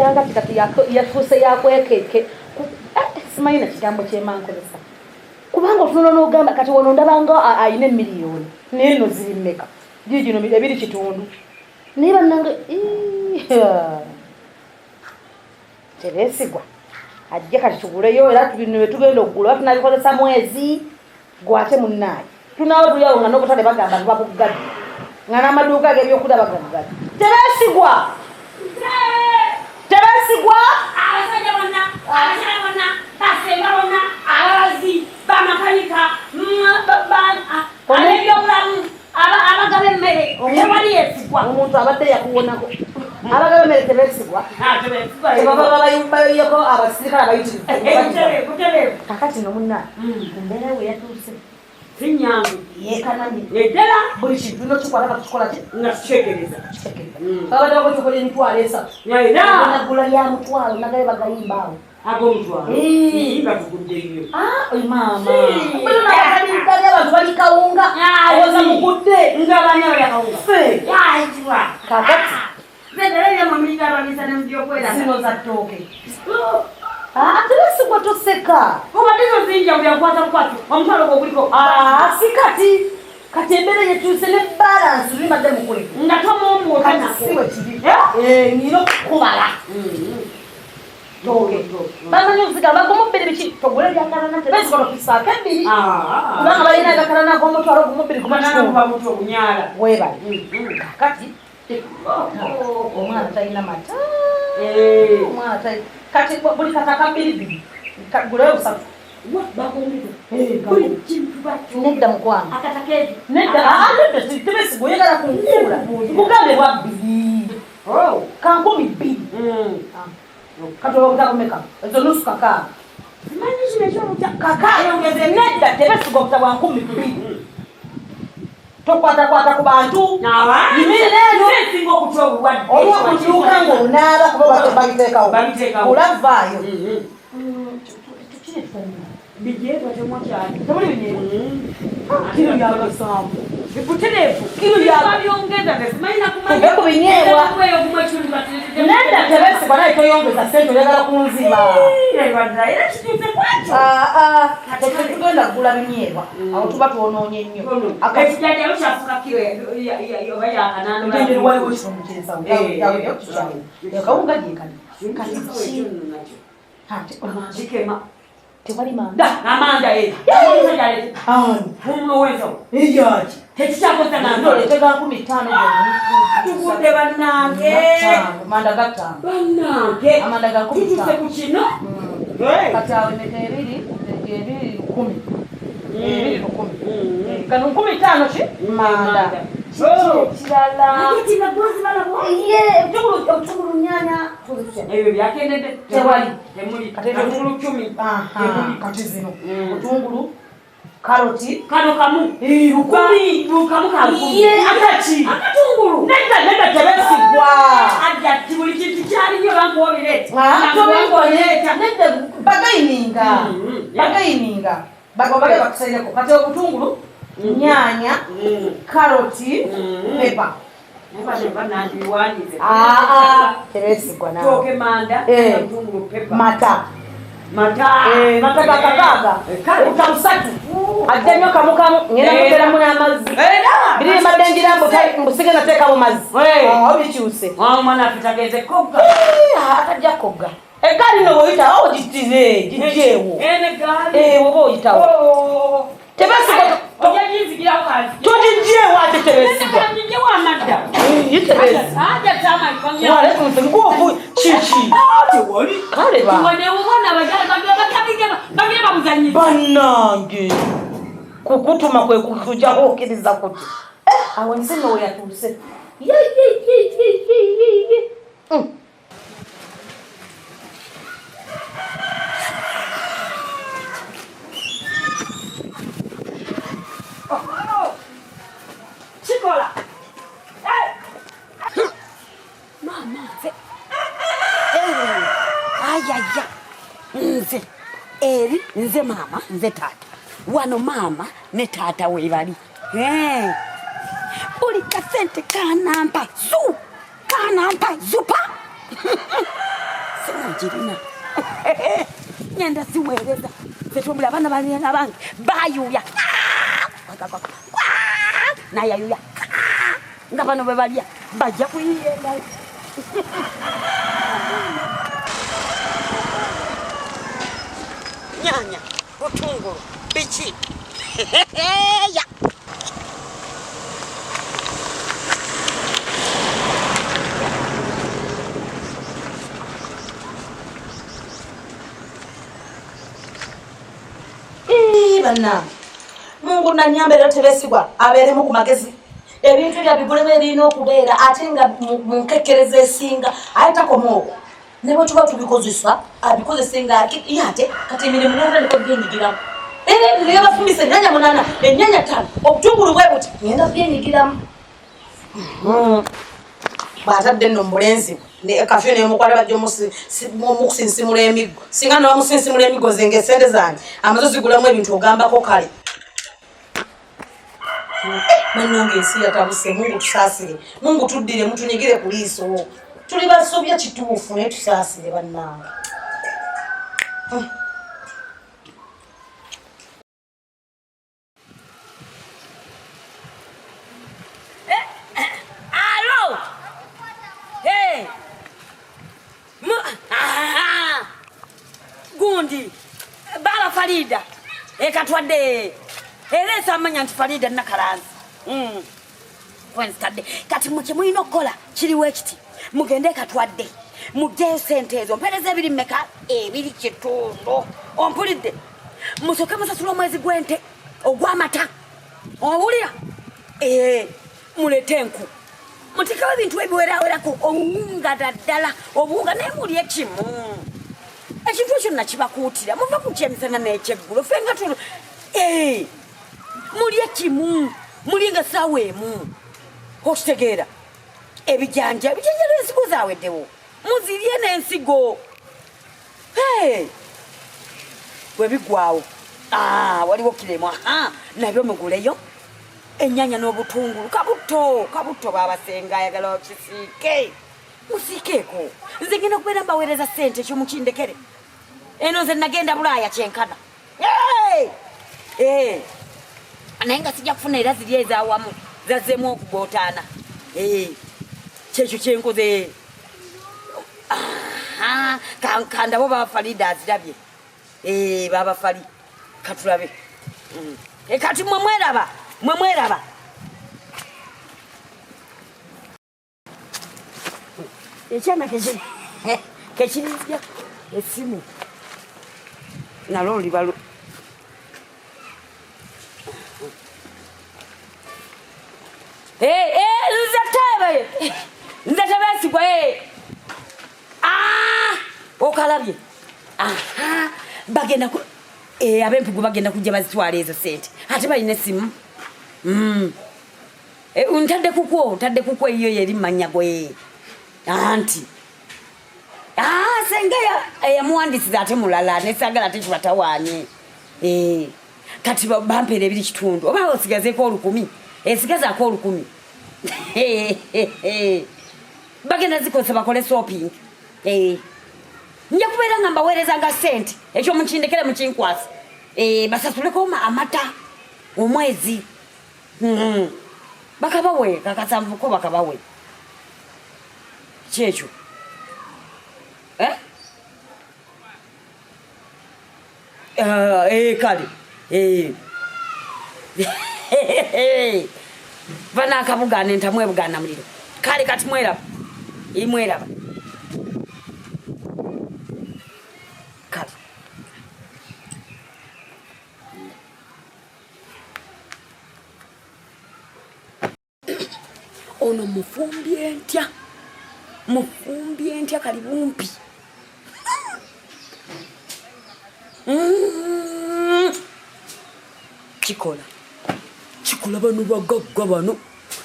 yanga tikati yatuse yakwekeke simanyi na kigambo kyemankozesa kubanga otunono n'ogamba kati wono ndabanga ayina miliyoni neno ziri mmeka gino ebiri kitundu niba nange tebesigwa ajja kati tuguleyo era tubino tugenda okugula tunabikozesa mwezi gwate munnaye tunawo tuliawo nga n'obutale bagamba ntibakuggadde nga n'amaduuka ag'ebyokulya bagaggadde tebesigwa abasajja bonna basenga bonna ababazi bamakanika abebyobulamu abagaba emmere tewali yesigwa omuntu abadde yakuwonako abagaba emmere tebesigwa baba bayubayoko abasirikale abayitirivu kakati nomunnaye embeera we yatuuse sinyangu yekananye eddala buli kintu nokikwata bakikola nga kitekereza babadde bakotukola emitwalo esatu nagula ya mutwalo nagaye bagayimba awo ag'omutwalo batuguddeyo maama bali abantu bali kawunga oza mugudde nga banya balyakawunga kakati zino za ttooke tebesigwa toseka obaddezo zinja byakwata mukwatu omutwalo gwoguliko kati embeera yetuuse ne balansi lulimadde mukule nga tomomwotasiwe kibi nina okukubala bamanyi okuzigamba ag'omubbiri biki togula ebyakalana tebesigwa nokusaako ebbiri kubanga balina agakalana ag'omutwalo ogumubbiri gumakitundu obunyala webali kakati omwana talina mata omwana talina kati buli kataka bbiri gulayo busatu nedda mukwano nedda tebesigwa oyagala kunkuula bugambe bwa bbiri kankumi bbiri kati olwobutakumeka ezo nusu kakaaga kakaaga nedda tebesigwa obuta bwa nkumi bbiri tokwatakwata ku bantu yimirira olwokutuuka ng'onaaba kuba babiteekawo olavaayo kilo lyagasambu bikutereevu kubinyeebwa nedda tebesigwa naye toyongeza sente oyagala kunziba tetugenda kugula binyeebwa awo tuba twonoonye nnyo akawunga gyekali kikema tewali manda amanda eyaki tekikyakoza ndoletega 15 tukude bannange manda gatano bannange amanda ga 15 tutuse ku kino kati awo emeka ebiri 10 kano 15 ki manda kirala obutungulu nyanya ebyo byakendedde tewali katungulu 10 kati zino obutungulu karoti kano kamu lukamu akati akatungulu nedda tebesigwa ajja buli kintu kyaliyo bankuwobireeta nedda bagayininga bagobaga bakusaireko kati obutungulu nyanya karoti pepa tebesigwa toke manda obutungulu pepa mata gakakaaga utamusatu ajjanyo kamukamu ngenda muteramu n'amazzi biri mbadde njira mbusige nateekamu mazzi obikyuse omwana afitageze kogga atajja kogga eggaali no bw'oyitawo ogitire gijjeewo woba oyitawo tebesigwa togijjeewo ate tebesigwa nkuovu kiki kale bannange kukutuma kwe kukujaho okkiriza kuti awo nsino we yatuuse kikola mama ayaya nze eri nze mama nze tata wano mama ne tata we bali buli kasente kanampa zupa Sijirina. Nyenda siwereza. Zetumbula abana bali nabange bayuya. Na yayuya. Nga bano bebalya bajja kuyenda. Nyanya, butungulu, biki. Ya. Bana Mungu nanyambe leo tebesigwa abere mu kumagezi ebintu bya bigule berino okubeera ate nga munkekereze singa ayita komoko nebo tuba tubikozesa abikoze nga yate kati emirimu n'enda niko byenyigira leo bafumise nyanya munana enyanya tano obutungulu bwe buti ngenda byenyigiramu batadde nno mulenzi ne kafe ne mukwala bajjo mukusinsimula emigo singa no musinsimula emigo zenge sente zange amazozi gulamu ebintu ogambako kale Mungu ensi yatabuse Mungu tusasire Mungu tuddire mutunyigire kuliiso tuli basobya kituufu ne tusasire bannange Gundi bala Farida ekatwadde elesa amanya nti Farida nakalanzi Wednesday kati muche mwino kola kiriwe ekiti mugende katwadde mugye sente ezo mpereze ebiri mmeka ebiri kitondo ompulidde musoke musasula omwezi gwente ogwamata owulira mulete enku mutikawe ebintu ebiwerawerako obuwunga daddala obuwunga naye muli ekimu ekintu ekyo nakibakuutira muva kukyemisana n'ekyeggulo fenga tulo muli ekimu mulinga sawa emu okitegeera ebijanja n'ensigo zaaweddewo muzirye n'ensigo webigwawo waliwo kiremwa nabyo muguleyo enyanya n'obutungulu kabuto babasenga ayagala okisiike musiikeeko nze ngenda okubeera mbaweereza ssente ekyo mukindekere eno nze nagenda Bulaaya kyenkana naye nga sijja kufuna era ziri ezaawamu zazzeemu okugootaana kyekyo kyenkoze kandabo baba Farida azirabye baba Fari katulabe kati mwemweraba ekyana kekirizya esimu nalo libalu nze tebeesigwa okalabye bagenda ab'empugu bagenda kujja bazitwala ezo sente ate balina essimu ntadde kukwo eyo yeri mmanya gwe anti sengeya yamuwandisiza ate mulala nesagala ate kibatawaanye kati bampeera ebiri kitundu oba osigazeeko 10 esigazaako 10 bagenda zikozesa bakole shopping nja kubeera nga mbaweerezanga ssente ekyo mukindekere mukinkwasa basasuleko amata omwezi bakabawe kakasanvuko bakabawe kyekyo kale bana akabugane ntamwe bugana muliro kale kati mweraba kale ono mufumbye ntya kali bumpi kikola bano bagagga bano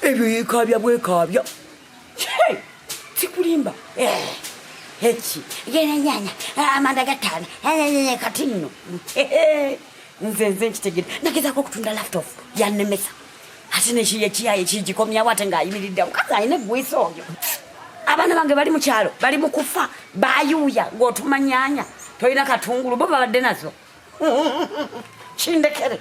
ebyo yekaabya bwekaabya sikulimba eki yenenyanya amanda gatano kati nno nze nkitegere nagezaako okutunda laptop yanemesa ate nekiye kiyaye kigikomyawo ate ng'ayimiridde mukazi alina egwisa oyo abana bange bali mu kyalo bali mu kufa bayuya ng'otumanyanya toyina katungulu bo babadde nazo kindekere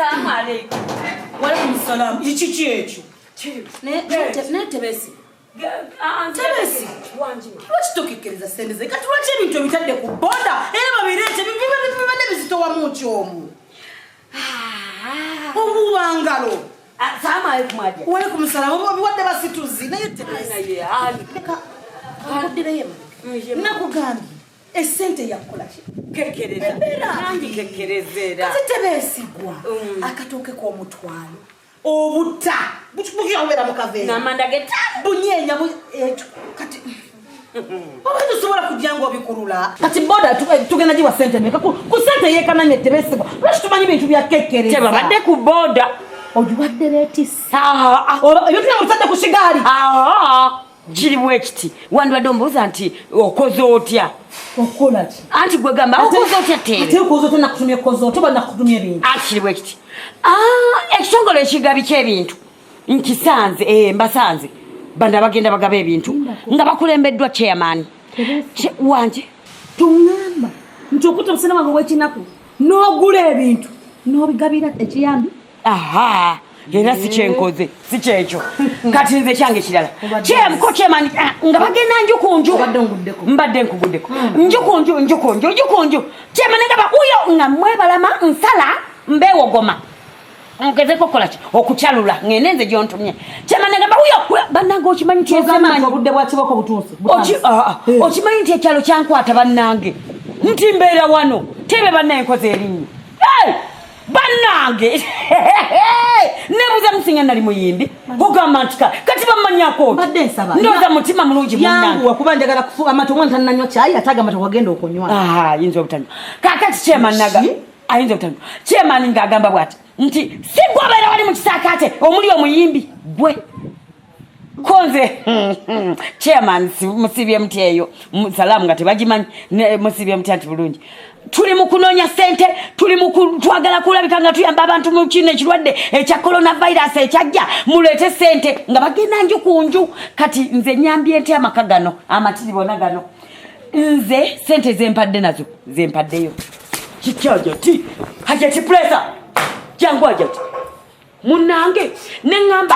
Assalamu alaikum. Wa alaikum salam. Iki ekyo. Ne tebesi. Tebesi. Wanjima. Lwakitokekkereza sente ze kati lwaki ebintu ebitadde ku boda era babireete bibadde bizitowamu kyomu. Obubangalo. Assalamu alaikum aje. Wa alaikum salam. Obiwadde basituzi naye tebesi. Nakugambye esente yakola ki? Kekereza. Nangi kekerezera. Kati tebeesigwa. Akatooke k'omutwalo. Obuta. Bukiawera mu kaveera. N'amanda geta. Bunyeenya ekyo. Kati. Obantu sobola kujja ng'obikulula. Kati boda tugenda giwa sente meka ku sente yeekananye tebeesigwa. Lwaki tumanyi bintu bya kekereza. Tebabadde ku boda. Ogiwadde leetisi. Ebintu byabutadde ku kigaali. Kiri bwekiti wandibadde ombuuza nti okoze otya okola ki anti gwe gamba okoze otya tere ate okoze otya nakutumye koze otya banakutumye ebintu anti kiri bwekiti ekitongole ekigabi ky'ebintu nkisanze mbasanze banda bagenda bagaba ebintu nga bakulembeddwa chairman wanje tuŋŋamba nti okutta musana wange w'ekinaku n'ogula ebintu n'obigabira ekiyambi era si kyenkoze si kyekyo kati nze kyange kirala kyemuko kyemani nga bagenda njukunju mbadde nkuguddeko njukunju kyemani nga bakuyo nga mwebalama nsala mbewogoma ngezeko kola ki okukyalula ngende nze gyontumye kyemani nga bakuyo bannange okimanyi kyezamanyi obudde bwa kiboko butuuse okimanyi nti ekyalo kyankwata bannange nti mbeera wano tebe bannaye nkoze erinnya bannange nebuza musinga nali muyimbi ogamba nti kati bamanyako ndoza mutima mulungi munange wakuba njagala kufuga amata omwana tananywa kyayi ataga amata wagenda okunywa yinza obutanywa kakati kyemanaga ayinza obutanywa kyemani ng'agamba bwati nti si gwabeera wali mu kisaakaate omuli omuyimbi gwe konze chairman musibye mti eyo salamu nga tebagimanyi musibye mti anti bulungi tuli mu kunoonya sente tuli mu twagala kulabika nga tuyamba abantu mu kino ekirwadde ekya coronavirus ekyajja muleete sente nga bagenda njukunju kati nze nyambye nti amaka gano amatiri bona gano nze sente zempadde nazo zempaddeyo kikyajati hajati presa jangu hajati munange neŋŋamba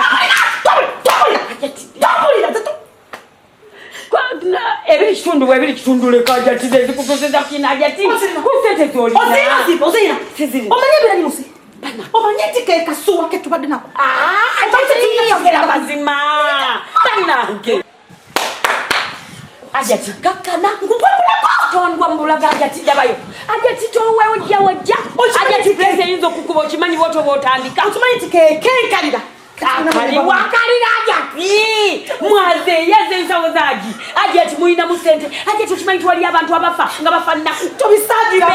ebiri kitundu bwebiri kitundu leka ajati zezikutuseza kina ajati kusente zolina omanye ebirali musi omanye tika ekasuwa ketubadde nako yogera mazima banange ajati gakkana tondwa mbulaga ajati jabayo ajati towewojja wojja ajati pulezi eyinza okukuba okimanyi bwoto bwotandika okimanyi ti kekenkalira kali wakalira ajati mwaze yeze ensawo zaagi ajati mulina mu sente ajati okimanyi twali abantu abafa nga bafa nnaku tobisagira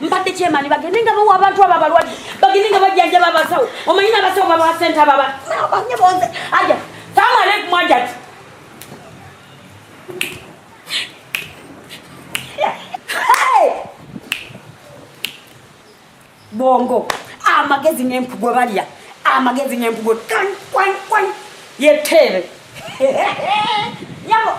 mpadde kyemani bagende nga bawa abantu abo abalwadde bagende nga bajjanjaba abasawo omanyi n'abasawo babawa sente ababa banye bonze ajati salamu alaikum ajati bongo amagezi n'empugo balya amagezi n'empugo kwan yetere yabo